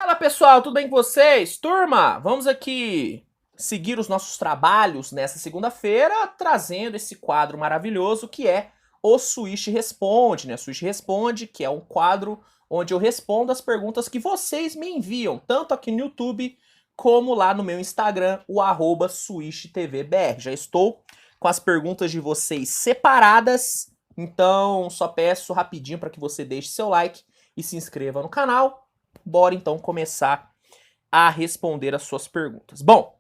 Fala pessoal, tudo bem com vocês? Turma, vamos aqui seguir os nossos trabalhos nessa segunda-feira, trazendo esse quadro maravilhoso que é o Swish Responde, né? Swish Responde, que é um quadro onde eu respondo as perguntas que vocês me enviam, tanto aqui no YouTube como lá no meu Instagram, o @SwishTVBR. Já estou com as perguntas de vocês separadas, então só peço rapidinho para que você deixe seu like e se inscreva no canal. Bora então começar a responder as suas perguntas. Bom,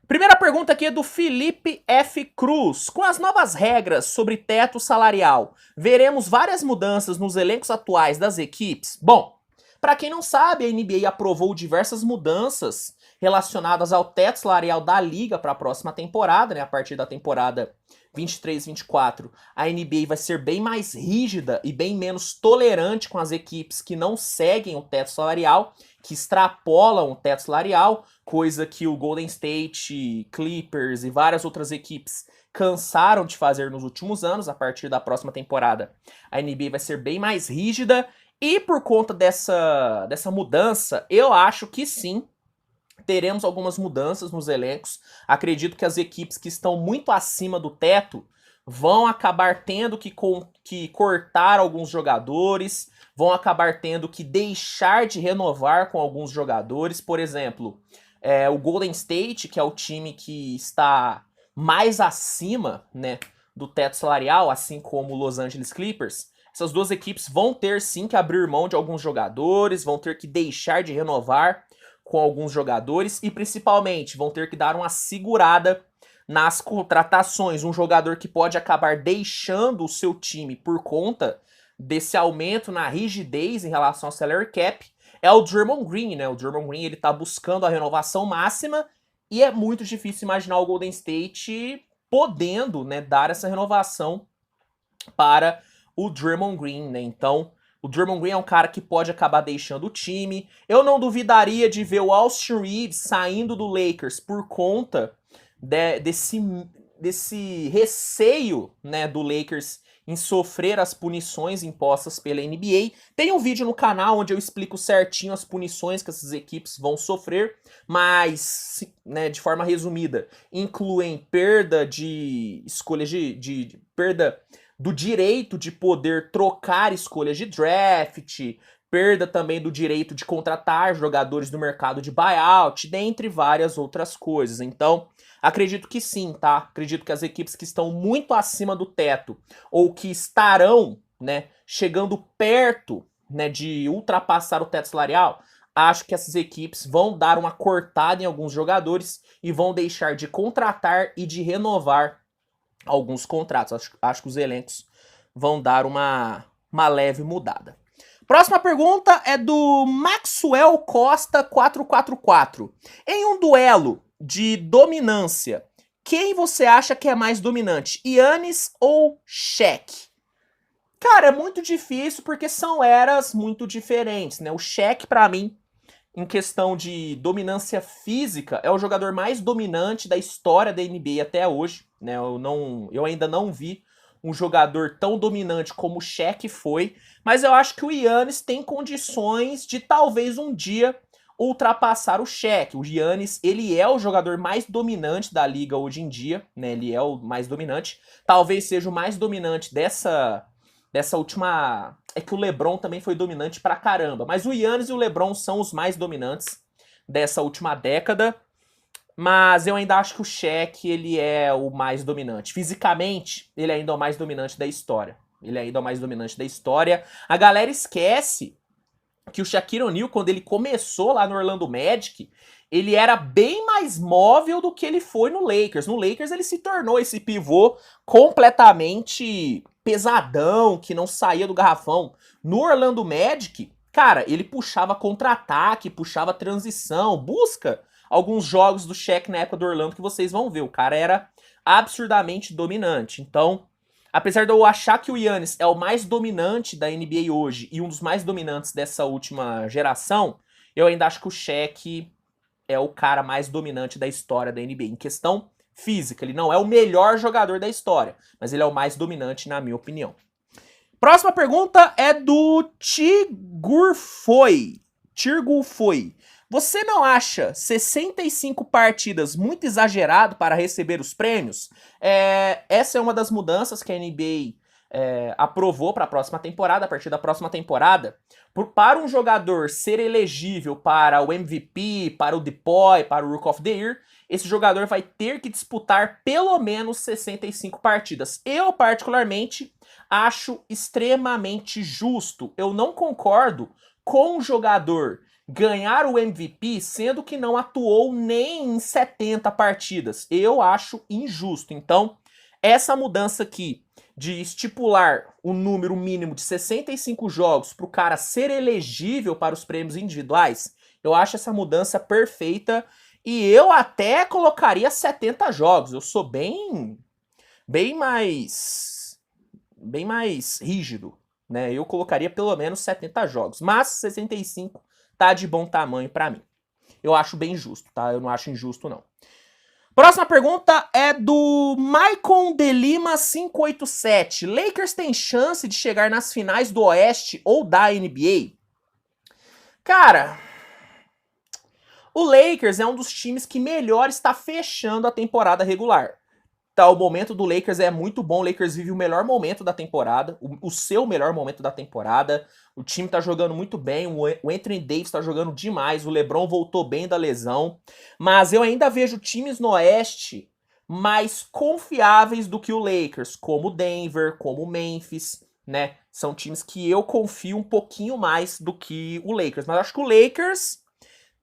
primeira pergunta aqui é do Felipe F. Cruz. Com as novas regras sobre teto salarial, veremos várias mudanças nos elencos atuais das equipes? Bom, para quem não sabe, a NBA aprovou diversas mudanças relacionadas ao teto salarial da liga para a próxima temporada, né? A partir da temporada 23-24, a NBA vai ser bem mais rígida e bem menos tolerante com as equipes que não seguem o teto salarial, que extrapolam o teto salarial, coisa que o Golden State, Clippers e várias outras equipes cansaram de fazer nos últimos anos. A partir da próxima temporada, a NBA vai ser bem mais rígida e por conta dessa mudança, eu acho que sim, teremos algumas mudanças nos elencos. Acredito que as equipes que estão muito acima do teto vão acabar tendo que cortar alguns jogadores, vão acabar tendo que deixar de renovar com alguns jogadores. Por exemplo, o Golden State, que é o time que está mais acima, né, do teto salarial, assim como o Los Angeles Clippers. Essas duas equipes vão ter sim que abrir mão de alguns jogadores, vão ter que deixar de renovar com alguns jogadores e principalmente vão ter que dar uma segurada nas contratações. Um jogador que pode acabar deixando o seu time por conta desse aumento na rigidez em relação ao salary cap é o Draymond Green, né? O Draymond Green, ele tá buscando a renovação máxima e é muito difícil imaginar o Golden State podendo, né, dar essa renovação para o Draymond Green, né? Então, o Draymond Green é um cara que pode acabar deixando o time. Eu não duvidaria de ver o Austin Reeves saindo do Lakers por conta desse receio, né, do Lakers em sofrer as punições impostas pela NBA. Tem um vídeo no canal onde eu explico certinho as punições que essas equipes vão sofrer, mas, né, de forma resumida, incluem perda de escolhas perda do direito de poder trocar escolhas de draft, perda também do direito de contratar jogadores do mercado de buyout, dentre várias outras coisas. Então, acredito que sim, tá? Acredito que as equipes que estão muito acima do teto ou que estarão, né, chegando perto, né, de ultrapassar o teto salarial, acho que essas equipes vão dar uma cortada em alguns jogadores e vão deixar de contratar e de renovar alguns contratos. Acho que os elencos vão dar uma leve mudada. Próxima pergunta é do Maxwell Costa 444. Em um duelo de dominância, quem você acha que é mais dominante? Giannis ou Shaq? Cara, é muito difícil porque são eras muito diferentes, né? O Shaq, pra mim, em questão de dominância física, é o jogador mais dominante da história da NBA até hoje, né? Eu ainda não vi um jogador tão dominante como o Shaq foi, mas eu acho que o Giannis tem condições de talvez um dia ultrapassar o Shaq. O Giannis, ele é o jogador mais dominante da liga hoje em dia, né? Ele é o mais dominante. Talvez seja o mais dominante dessa última... É que o LeBron também foi dominante pra caramba, mas o Giannis e o LeBron são os mais dominantes dessa última década. Mas eu ainda acho que o Shaq, ele é o mais dominante. Fisicamente, ele ainda é o mais dominante da história. Ele ainda é o mais dominante da história. A galera esquece que o Shaquille O'Neal, quando ele começou lá no Orlando Magic, ele era bem mais móvel do que ele foi no Lakers. No Lakers ele se tornou esse pivô completamente pesadão, que não saía do garrafão. No Orlando Magic, cara, ele puxava contra-ataque, puxava transição, busca alguns jogos do Shaq na época do Orlando que vocês vão ver. O cara era absurdamente dominante. Então, apesar de eu achar que o Giannis é o mais dominante da NBA hoje e um dos mais dominantes dessa última geração, eu ainda acho que o Shaq é o cara mais dominante da história da NBA. Em questão física, ele não é o melhor jogador da história, mas ele é o mais dominante na minha opinião. Próxima pergunta é do Tigurfoi. Tirgo foi: você não acha 65 partidas muito exagerado para receber os prêmios? Essa é uma das mudanças que a NBA aprovou para a próxima temporada. A partir da próxima temporada, para um jogador ser elegível para o MVP, para o DPOY, para o Rook of the Year, esse jogador vai ter que disputar pelo menos 65 partidas. Eu, particularmente, acho extremamente justo. Eu não concordo com o jogador ganhar o MVP sendo que não atuou nem em 70 partidas. Eu acho injusto. Então, essa mudança aqui de estipular o número mínimo de 65 jogos para o cara ser elegível para os prêmios individuais, eu acho essa mudança perfeita e eu até colocaria 70 jogos. Eu sou bem mais rígido, né? Eu colocaria pelo menos 70 jogos, mas 65 tá de bom tamanho para mim. Eu acho bem justo, tá? Eu não acho injusto, não. Próxima pergunta é do Maicon de Lima 587. Lakers tem chance de chegar nas finais do Oeste ou da NBA? Cara, o Lakers é um dos times que melhor está fechando a temporada regular. Tá, o momento do Lakers é muito bom. O Lakers vive o melhor momento da temporada, o seu melhor momento da temporada. O time tá jogando muito bem, o Anthony Davis tá jogando demais, o LeBron voltou bem da lesão. Mas eu ainda vejo times no Oeste mais confiáveis do que o Lakers, como o Denver, como o Memphis, né? São times que eu confio um pouquinho mais do que o Lakers. Mas eu acho que o Lakers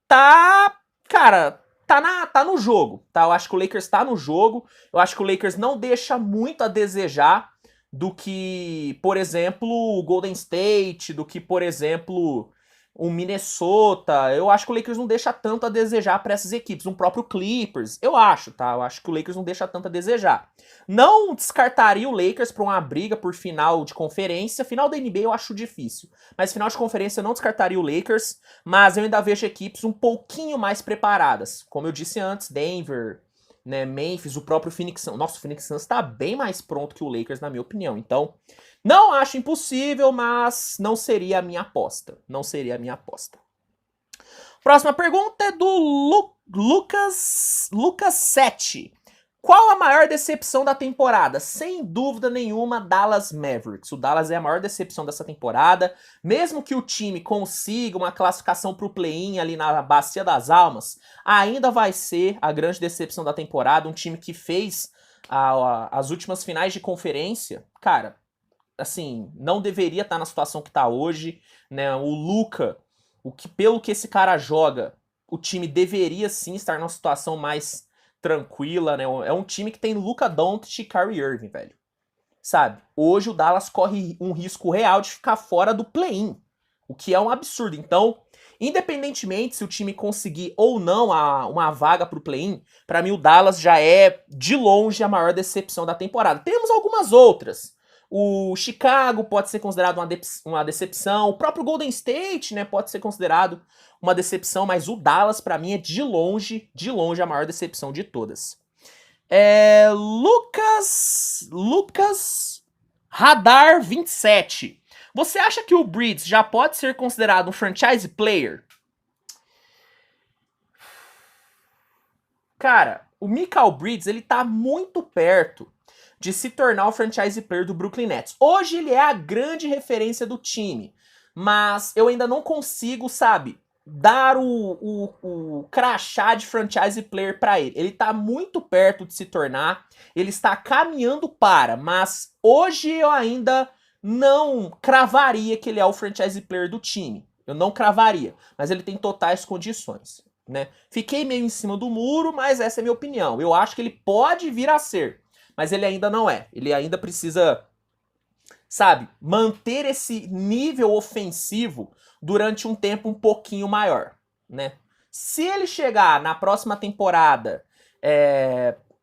tá, cara, tá no jogo, tá? Eu acho que o Lakers tá no jogo. Eu acho que o Lakers não deixa muito a desejar do que, por exemplo, o Golden State, do que, por exemplo, o Minnesota. Eu acho que o Lakers não deixa tanto a desejar para essas equipes. Um próprio Clippers, eu acho, tá? Eu acho que o Lakers não deixa tanto a desejar. Não descartaria o Lakers para uma briga por final de conferência. Final da NBA eu acho difícil. Mas final de conferência eu não descartaria o Lakers. Mas eu ainda vejo equipes um pouquinho mais preparadas. Como eu disse antes, Denver, né, Memphis, o próprio Phoenix Suns. Nossa, o Phoenix Suns está bem mais pronto que o Lakers, na minha opinião. Então, não acho impossível, mas não seria a minha aposta. Não seria a minha aposta. Próxima pergunta é do Lucas 7. Qual a maior decepção da temporada? Sem dúvida nenhuma, Dallas Mavericks. O Dallas é a maior decepção dessa temporada. Mesmo que o time consiga uma classificação para o play-in ali na Bacia das Almas, ainda vai ser a grande decepção da temporada. Um time que fez as últimas finais de conferência, cara, assim, não deveria estar na situação que está hoje, né? O Luka, pelo que esse cara joga, o time deveria sim estar numa situação mais tranquila, né? É um time que tem Luka Doncic e Kyrie Irving, velho. Sabe? Hoje o Dallas corre um risco real de ficar fora do play-in, o que é um absurdo. Então, independentemente se o time conseguir ou não uma vaga pro play-in, pra mim o Dallas já é de longe a maior decepção da temporada. Temos algumas outras. O Chicago pode ser considerado uma decepção. O próprio Golden State, né, pode ser considerado uma decepção. Mas o Dallas, pra mim, é de longe a maior decepção de todas. Lucas Radar 27. Você acha que o Bridges já pode ser considerado um franchise player? Cara, o Mikal Bridges, ele tá muito perto de se tornar o franchise player do Brooklyn Nets. Hoje ele é a grande referência do time, mas eu ainda não consigo, sabe, dar o crachá de franchise player para ele. Ele tá muito perto de se tornar, ele está caminhando para, mas hoje eu ainda não cravaria que ele é o franchise player do time. Eu não cravaria, mas ele tem totais condições, né? Fiquei meio em cima do muro, mas essa é a minha opinião. Eu acho que ele pode vir a ser, mas ele ainda não é. Ele ainda precisa, sabe, manter esse nível ofensivo durante um tempo um pouquinho maior, né? Se ele chegar na próxima temporada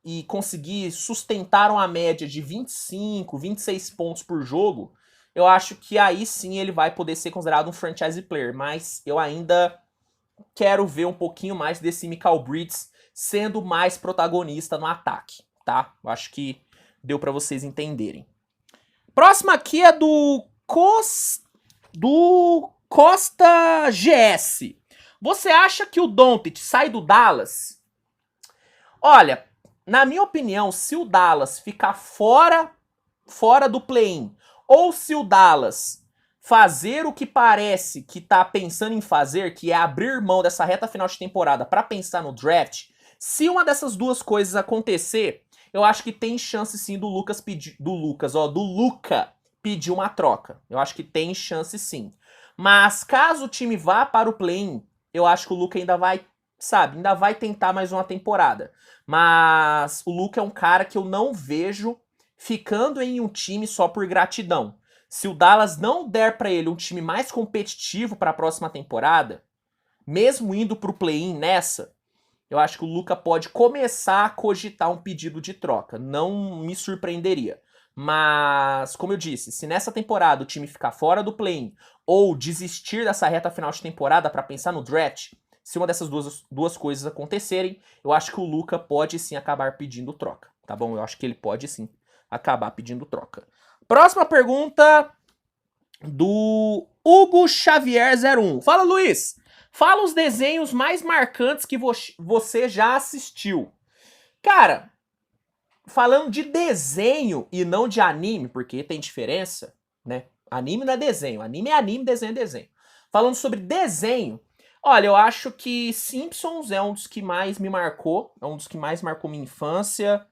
e conseguir sustentar uma média de 25, 26 pontos por jogo, eu acho que aí sim ele vai poder ser considerado um franchise player, mas eu ainda quero ver um pouquinho mais desse Mikal Bridges sendo mais protagonista no ataque, tá? Eu acho que deu pra vocês entenderem. Próxima aqui é do Costa GS. Você acha que o Doncic sai do Dallas? Olha, na minha opinião, se o Dallas ficar fora do play-in, ou se o Dallas fazer o que parece que tá pensando em fazer, que é abrir mão dessa reta final de temporada para pensar no draft, se uma dessas duas coisas acontecer, eu acho que tem chance sim do Luca pedir uma troca. Eu acho que tem chance sim. Mas caso o time vá para o play-in, eu acho que o Luca ainda vai, sabe, ainda vai tentar mais uma temporada. Mas o Luca é um cara que eu não vejo ficando em um time só por gratidão. Se o Dallas não der para ele um time mais competitivo para a próxima temporada, mesmo indo para o play-in nessa, eu acho que o Luca pode começar a cogitar um pedido de troca. Não me surpreenderia. Mas, como eu disse, se nessa temporada o time ficar fora do play-in ou desistir dessa reta final de temporada para pensar no draft, se uma dessas duas coisas acontecerem, eu acho que o Luca pode sim acabar pedindo troca, tá bom? Eu acho que ele pode sim acabar pedindo troca. Próxima pergunta do Hugo Xavier 01. Fala, Luiz! Fala os desenhos mais marcantes que você já assistiu. Cara, falando de desenho e não de anime, porque tem diferença, né? Anime não é desenho, anime é anime, desenho é desenho. Falando sobre desenho, olha, eu acho que Simpsons é um dos que mais me marcou, é um dos que mais marcou minha infância.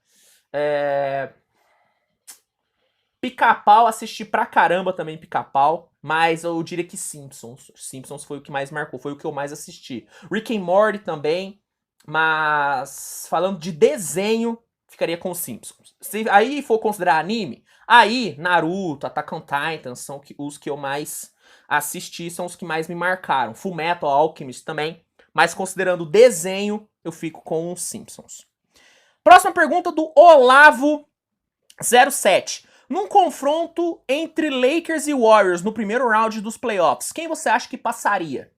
Pica-Pau, assisti pra caramba também Pica-Pau, mas eu diria que Simpsons. Simpsons foi o que mais marcou, foi o que eu mais assisti. Rick and Morty também, mas falando de desenho, ficaria com Simpsons. Se aí for considerar anime, aí Naruto, Attack on Titan são os que eu mais assisti, são os que mais me marcaram. Fullmetal Alchemist também, mas considerando desenho, eu fico com os Simpsons. Próxima pergunta do Olavo 07. Num confronto entre Lakers e Warriors no primeiro round dos playoffs, quem você acha que passaria?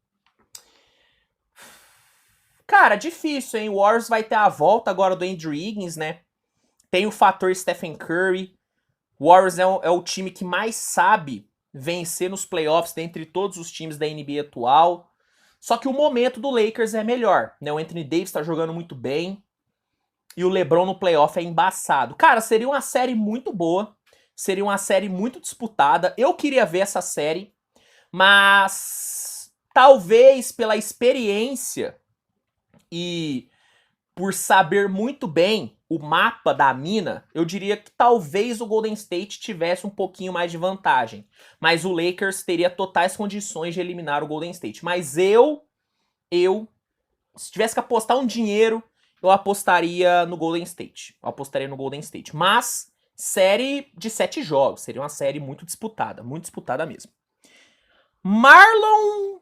Cara, difícil, hein? O Warriors vai ter a volta agora do Andrew Wiggins, né? Tem o fator Stephen Curry. O Warriors é o time que mais sabe vencer nos playoffs dentre todos os times da NBA atual. Só que o momento do Lakers é melhor, né? O Anthony Davis tá jogando muito bem. E o LeBron no playoff é embaçado. Cara, seria uma série muito boa. Seria uma série muito disputada. Eu queria ver essa série. Mas talvez pela experiência e por saber muito bem o mapa da mina, eu diria que talvez o Golden State tivesse um pouquinho mais de vantagem. Mas o Lakers teria totais condições de eliminar o Golden State. Mas eu se tivesse que apostar um dinheiro, eu apostaria no Golden State. Mas série de 7 jogos. Seria uma série muito disputada mesmo. Marlon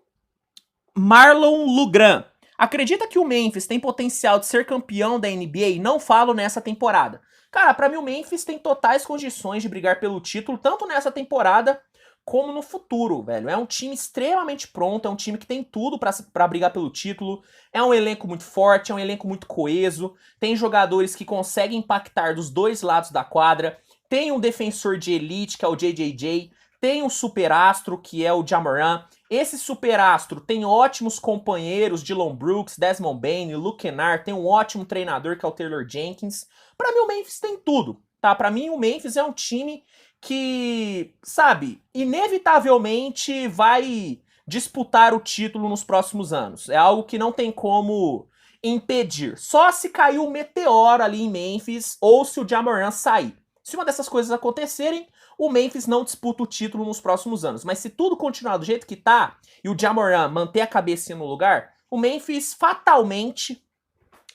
Lugran. Acredita que o Memphis tem potencial de ser campeão da NBA? Não falo nessa temporada. Cara, pra mim o Memphis tem totais condições de brigar pelo título, tanto nessa temporada como no futuro, velho. É um time extremamente pronto, é um time que tem tudo pra brigar pelo título. É um elenco muito forte, é um elenco muito coeso. Tem jogadores que conseguem impactar dos dois lados da quadra. Tem um defensor de elite, que é o JJJ. Tem um superastro, que é o Ja Morant. Esse superastro tem ótimos companheiros, Dillon Brooks, Desmond Bane, Luke Kennard. Tem um ótimo treinador, que é o Taylor Jenkins. Pra mim o Memphis tem tudo, tá? Pra mim o Memphis é um time que, sabe, inevitavelmente vai disputar o título nos próximos anos. É algo que não tem como impedir. Só se cair um meteoro ali em Memphis ou se o Ja Morant sair. Se uma dessas coisas acontecerem, o Memphis não disputa o título nos próximos anos. Mas se tudo continuar do jeito que tá e o Ja Morant manter a cabecinha no lugar, o Memphis fatalmente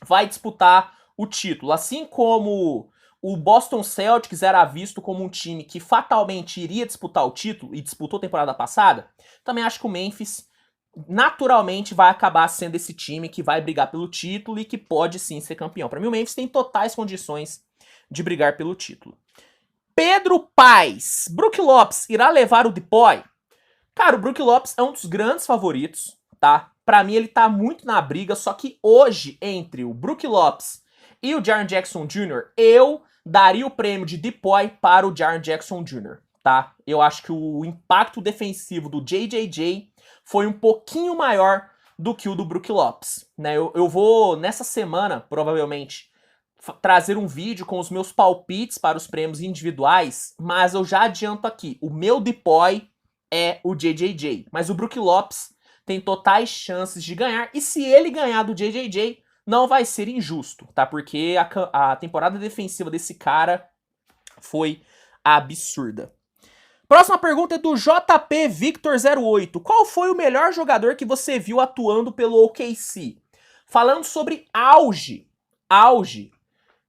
vai disputar o título. Assim como o Boston Celtics era visto como um time que fatalmente iria disputar o título e disputou a temporada passada, também acho que o Memphis naturalmente vai acabar sendo esse time que vai brigar pelo título e que pode sim ser campeão. Para mim o Memphis tem totais condições de brigar pelo título. Pedro Paes. Brook Lopes irá levar o Depoy? Cara, o Brook Lopes é um dos grandes favoritos, tá? Pra mim ele tá muito na briga, só que hoje, entre o Brook Lopes e o Jaren Jackson Jr., eu daria o prêmio de Depoy para o Jaren Jackson Jr., tá? Eu acho que o impacto defensivo do JJJ foi um pouquinho maior do que o do Brook Lopes, né? Eu vou, nessa semana, provavelmente, trazer um vídeo com os meus palpites para os prêmios individuais, mas eu já adianto aqui, o meu DPOY é o JJJ, mas o Brook Lopes tem totais chances de ganhar, e se ele ganhar do JJJ, não vai ser injusto, tá? Porque a temporada defensiva desse cara foi absurda. Próxima pergunta é do JP Victor 08. Qual foi o melhor jogador que você viu atuando pelo OKC? Falando sobre auge.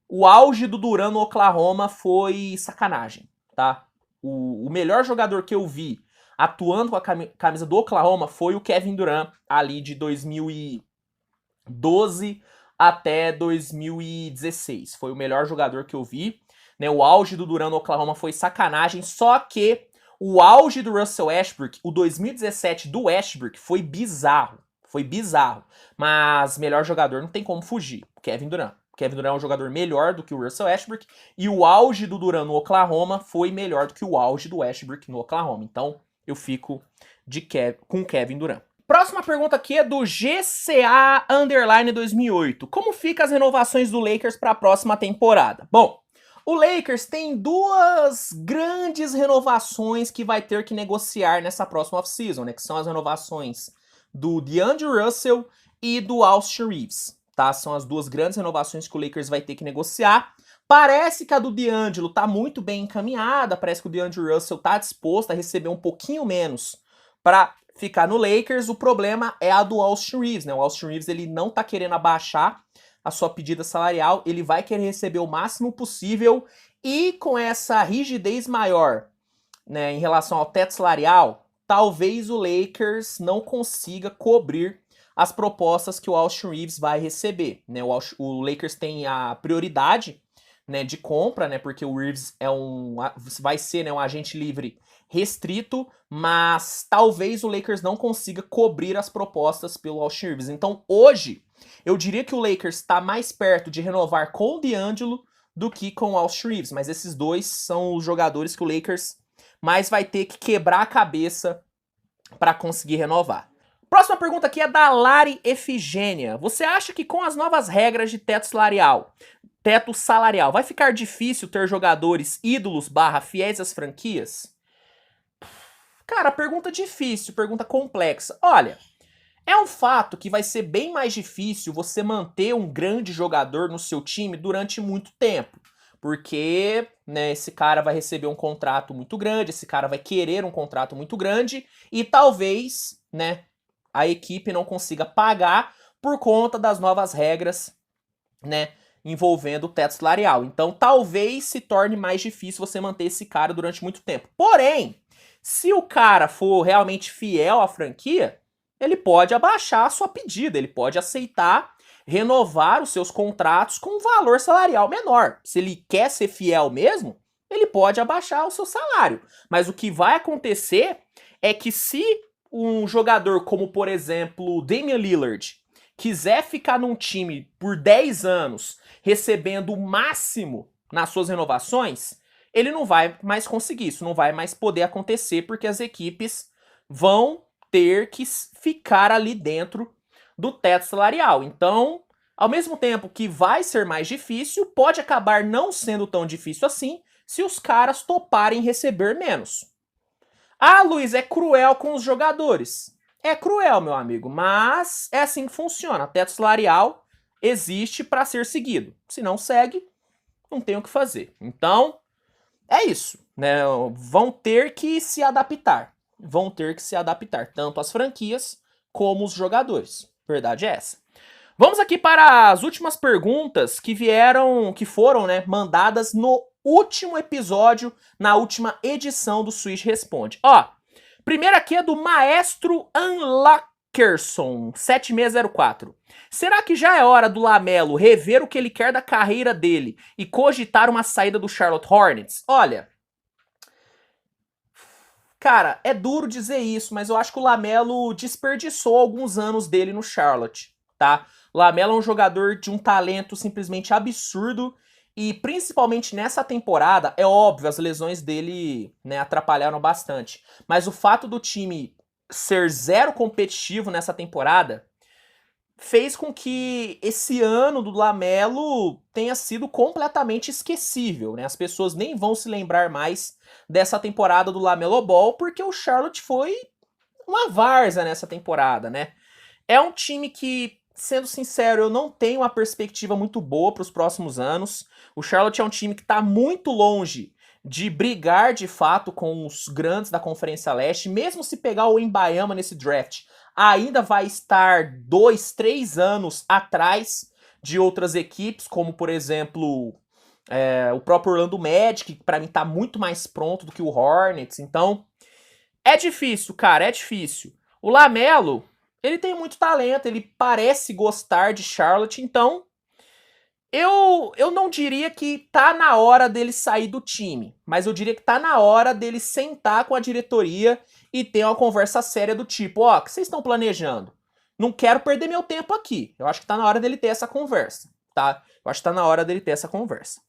O auge do Duran no Oklahoma foi sacanagem, tá? O melhor jogador que eu vi atuando com a camisa do Oklahoma foi o Kevin Durant, ali de 2012 até 2016. Foi o melhor jogador que eu vi. Né? O auge do Duran no Oklahoma foi sacanagem, só que o auge do Russell Westbrook, o 2017 do Westbrook, foi bizarro. Foi bizarro. Mas melhor jogador não tem como fugir. Kevin Durant. Kevin Durant é um jogador melhor do que o Russell Westbrook. E o auge do Durant no Oklahoma foi melhor do que o auge do Westbrook no Oklahoma. Então eu fico com Kevin Durant. Próxima pergunta aqui é do GCA Underline 2008. Como ficam as renovações do Lakers para a próxima temporada? Bom, o Lakers tem duas grandes renovações que vai ter que negociar nessa próxima off-season, né? Que são as renovações do DeAndre Russell e do Austin Reeves, tá? São as duas grandes renovações que o Lakers vai ter que negociar. Parece que a do D'Angelo tá muito bem encaminhada, parece que o DeAndre Russell tá disposto a receber um pouquinho menos para ficar no Lakers. O problema é a do Austin Reeves, né? O Austin Reeves, ele não tá querendo abaixar a sua pedida salarial, ele vai querer receber o máximo possível, e com essa rigidez maior, né, em relação ao teto salarial, talvez o Lakers não consiga cobrir as propostas que o Austin Reeves vai receber, né? O Lakers tem a prioridade, né, de compra, né, porque o Reeves vai ser, né, um agente livre restrito, mas talvez o Lakers não consiga cobrir as propostas pelo Austin Reeves. Então hoje eu diria que o Lakers está mais perto de renovar com o D'Angelo do que com o Austin Reeves, mas esses dois são os jogadores que o Lakers mais vai ter que quebrar a cabeça para conseguir renovar. Próxima pergunta aqui é da Lari Efigênia. Você acha que com as novas regras de teto salarial, vai ficar difícil ter jogadores ídolos / fiéis às franquias? Cara, pergunta difícil, pergunta complexa. Olha, é um fato que vai ser bem mais difícil você manter um grande jogador no seu time durante muito tempo. Porque, né, esse cara vai receber um contrato muito grande, esse cara vai querer um contrato muito grande e talvez, né, a equipe não consiga pagar por conta das novas regras, né, envolvendo o teto salarial. Então talvez se torne mais difícil você manter esse cara durante muito tempo. Porém, se o cara for realmente fiel à franquia, ele pode abaixar a sua pedida, ele pode aceitar renovar os seus contratos com um valor salarial menor. Se ele quer ser fiel mesmo, ele pode abaixar o seu salário. Mas o que vai acontecer é que se um jogador como, por exemplo, Damian Lillard, quiser ficar num time por 10 anos recebendo o máximo nas suas renovações, ele não vai mais conseguir, isso não vai mais poder acontecer, porque as equipes vão ter que ficar ali dentro do teto salarial. Então, ao mesmo tempo que vai ser mais difícil, pode acabar não sendo tão difícil assim se os caras toparem receber menos. Ah, Luiz, é cruel com os jogadores. É cruel, meu amigo, mas é assim que funciona. Teto salarial existe para ser seguido. Se não segue, não tem o que fazer. Então, é isso, né? Vão ter que se adaptar. Vão ter que se adaptar, tanto as franquias como os jogadores. Verdade é essa. Vamos aqui para as últimas perguntas que foram, né, mandadas no último episódio, na última edição do Switch Responde. Ó, primeiro aqui é do Maestro Unlockerson 7604. Será que já é hora do LaMelo rever o que ele quer da carreira dele e cogitar uma saída do Charlotte Hornets? Olha, cara, é duro dizer isso, mas eu acho que o LaMelo desperdiçou alguns anos dele no Charlotte, tá? O LaMelo é um jogador de um talento simplesmente absurdo E principalmente nessa temporada, é óbvio, as lesões dele, né, atrapalharam bastante. Mas o fato do time ser zero competitivo nessa temporada fez com que esse ano do LaMelo tenha sido completamente esquecível, né? As pessoas nem vão se lembrar mais dessa temporada do LaMelo Ball, porque o Charlotte foi uma várzea nessa temporada, né? É um time que, sendo sincero, eu não tenho uma perspectiva muito boa para os próximos anos. O Charlotte é um time que está muito longe de brigar de fato com os grandes da Conferência Leste. Mesmo se pegar o Wembanyama nesse draft, ainda vai estar 2, 3 anos atrás de outras equipes, como por exemplo o próprio Orlando Magic, que para mim está muito mais pronto do que o Hornets. Então é difícil, cara, é difícil. O LaMelo, ele tem muito talento, ele parece gostar de Charlotte, então eu não diria que tá na hora dele sair do time, mas eu diria que tá na hora dele sentar com a diretoria e ter uma conversa séria do tipo, ó, o que vocês estão planejando? Não quero perder meu tempo aqui. Eu acho que tá na hora dele ter essa conversa, tá? Eu acho que tá na hora dele ter essa conversa.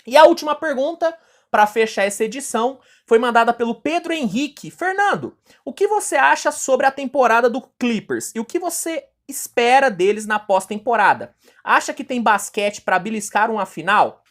E a última pergunta, para fechar essa edição, foi mandada pelo Pedro Henrique. Fernando, o que você acha sobre a temporada do Clippers? E o que você espera deles na pós-temporada? Acha que tem basquete para beliscar uma final?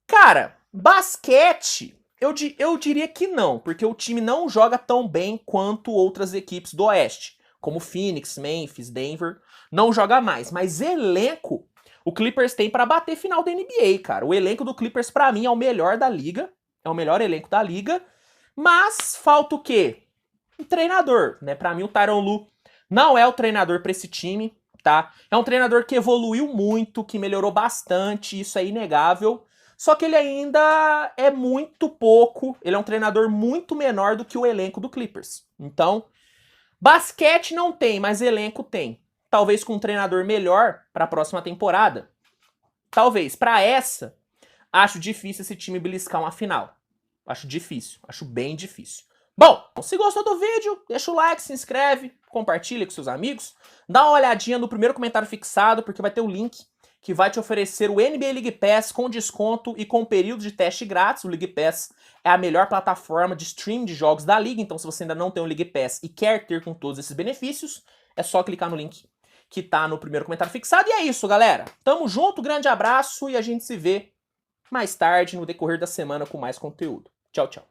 Cara, basquete, eu diria que não, porque o time não joga tão bem quanto outras equipes do Oeste, como Phoenix, Memphis, Denver, não joga mais. Mas elenco, o Clippers tem para bater final da NBA, cara. O elenco do Clippers, para mim, é o melhor da liga, é o melhor elenco da liga, mas falta o quê? Um treinador, né? Para mim, o Tyronn Lue não é o treinador para esse time, tá? É um treinador que evoluiu muito, que melhorou bastante, isso é inegável. Só que ele ainda é muito pouco, ele é um treinador muito menor do que o elenco do Clippers. Então, basquete não tem, mas elenco tem. Talvez com um treinador melhor para a próxima temporada. Talvez. Para essa, acho difícil esse time beliscar uma final. Acho difícil. Acho bem difícil. Bom, se gostou do vídeo, deixa o like, se inscreve, compartilha com seus amigos. Dá uma olhadinha no primeiro comentário fixado, porque vai ter o link que vai te oferecer o NBA League Pass com desconto e com período de teste grátis. O League Pass é a melhor plataforma de stream de jogos da liga, então se você ainda não tem o League Pass e quer ter com todos esses benefícios, é só clicar no link que tá no primeiro comentário fixado. E é isso, galera. Tamo junto, grande abraço e a gente se vê mais tarde no decorrer da semana com mais conteúdo. Tchau, tchau.